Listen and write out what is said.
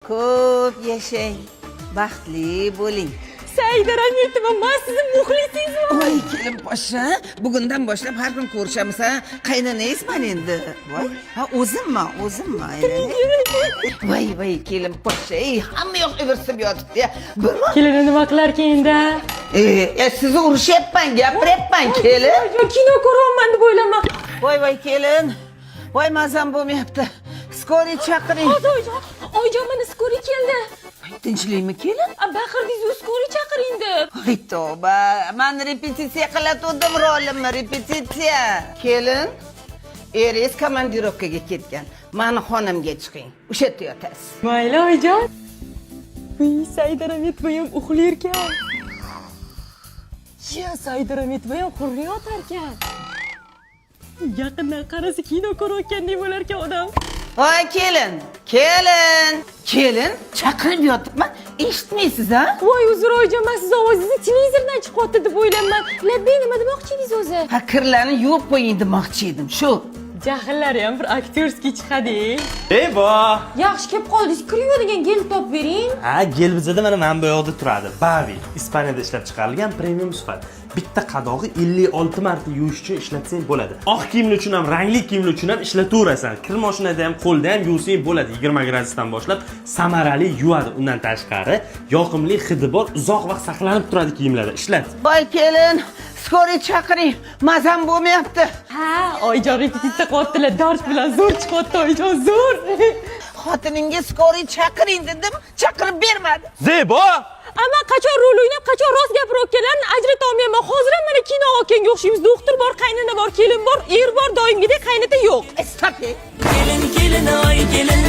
ko'p yashang, baxtli bo'ling. Saida Rametova, men sizning muxlisingizman. Voy kelin poshsha, bugundan boshlab har kun ko'rishamiz ha. Qaynonangizman endi. Voy, ha o'zimman. Voy kelin poshsha, hamma yoq ivirsib yotibdi. Kelini nima qilarkan endi? Sizni urushyapman, gapiryapman kelin. Kino ko'ryapman deb o'ylamoq. Voy kelin. Voy mazam bo'lmayapti. Skoriy chaqiring. Oyjon, mana skoriy keldi. Tinchlikmi kelin? Baqirdingiz, skoriy chaqiring deb. Voy tavba, men repetitsiya qilayotgandim rolimni, repetitsiya. Kelin, eringiz komandirovkaga ketgan. Meni xonamga chiqing. O'sha yerda yotasiz. Mayli oyjon. Voy, Saida Rametova ham uxlayotgan. Saida Rametova ham xurriyotarkan. Yaqindan qarasa kino ko'rayotgandek bo'larkan odam. Voy kelin. Kelin, chaqirib yotibman. Eshitmaysiz ha? Voy uzr oyjon, men siz ovozingizni televizordan chiqyapti deb o'ylayman. Labbay nima demoqchi edingiz o'zi? Ha, kirlarni yuvib qo'ying demoqchi edim, shu. Jahllari ham bir aktyorskiy chiqadi. Bo. Yaxshi kelib qoldingiz. Kir yuvadigan gel topib bering. Ha, gel bizada mana bu yoqda turadi. Bavi, Ispaniyada ishlab chiqarilgan premium sifat. Bitta qadog'i 56 marta yuvish uchun ishlatsang bo'ladi. Oq kiyimlar uchun ham, rangli kiyimlar uchun ham ishlataverasan. Kir mashinada ham, qo'lda ham yuvsang bo'ladi. 20 gradusdan boshlab samarali yuvadi. Undan tashqari, yoqimli hidi bor, uzoq vaqt saqlanib turadi kiyimlarda. Ishlat. Voy kelin, skoriy chaqiring. Mazam bo'lmayapti. Ha, oyjon repetitsiya qilyaptilar. Dars bilan zo'r chiqyapti oyjon, zo'r. Xotiningga skoriy chaqiring dedim, chaqirib bermadi. Zebo! Ammo qachon rol o'ynab, qachon rost gapirayotganlarni ajrata olmayman. Hozir ham mana kino olganga o'xshaymiz. Doktor bor, qaynona bor, kelin bor, er bor, doimgidek qaynota yo'q. Stop. Gelin oy gelin